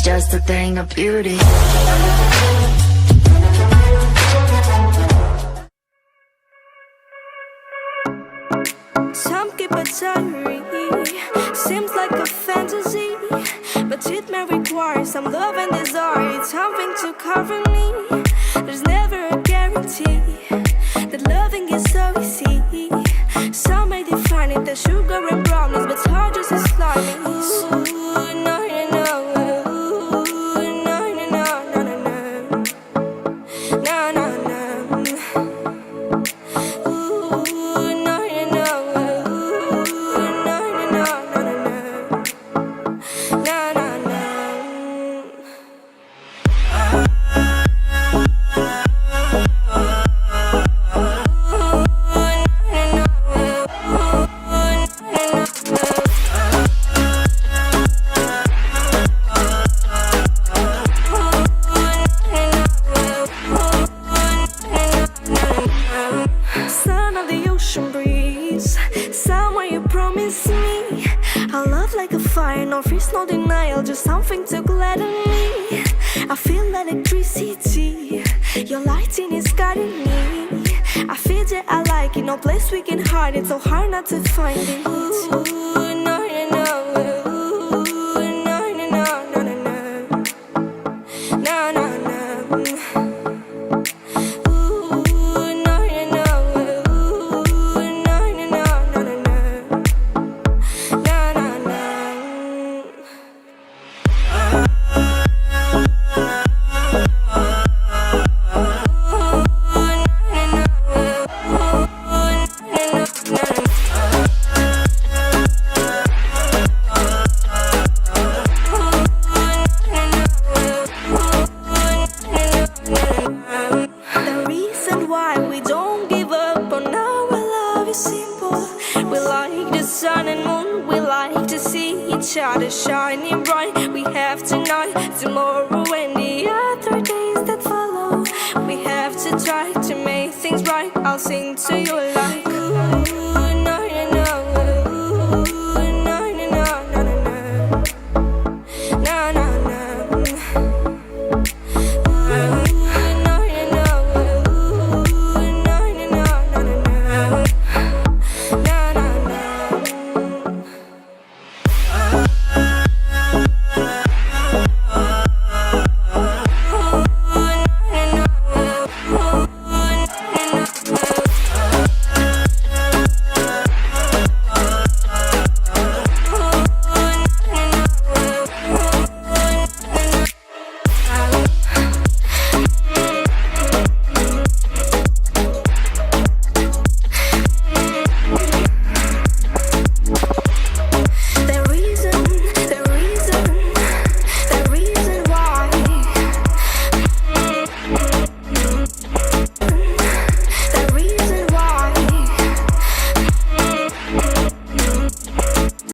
It's just a thing of beauty. Some keep a diary, seems like a fantasy, but it may require some love and desire. It's something to cover me. There's never a guarantee that loving is so easy. Some may define it as sugar and brownies, but hard just as slimy. Ooh, no, no, no. Ooh, no, no, no, no, no, no. No, no, no. Ooh, no, no, no. Ooh, no, no, no, no, no. No, no, no. Sound of the ocean breeze, somewhere you promise me a love like a fire, no fears, no denial, just something to gladden me. I feel electricity, your lighting is guiding me. I feel that I like it, no place we can hide it, so hard not to find it. Ooh, no, no, no. Ooh, no, no, no, no, no, no. No, no, no. The reason why we don't give up on our love is simple. We like the sun and moon, we like to see each other shining bright. We have tonight, tomorrow and the other days that follow. We have to try to make things right. I'll sing to you like ooh.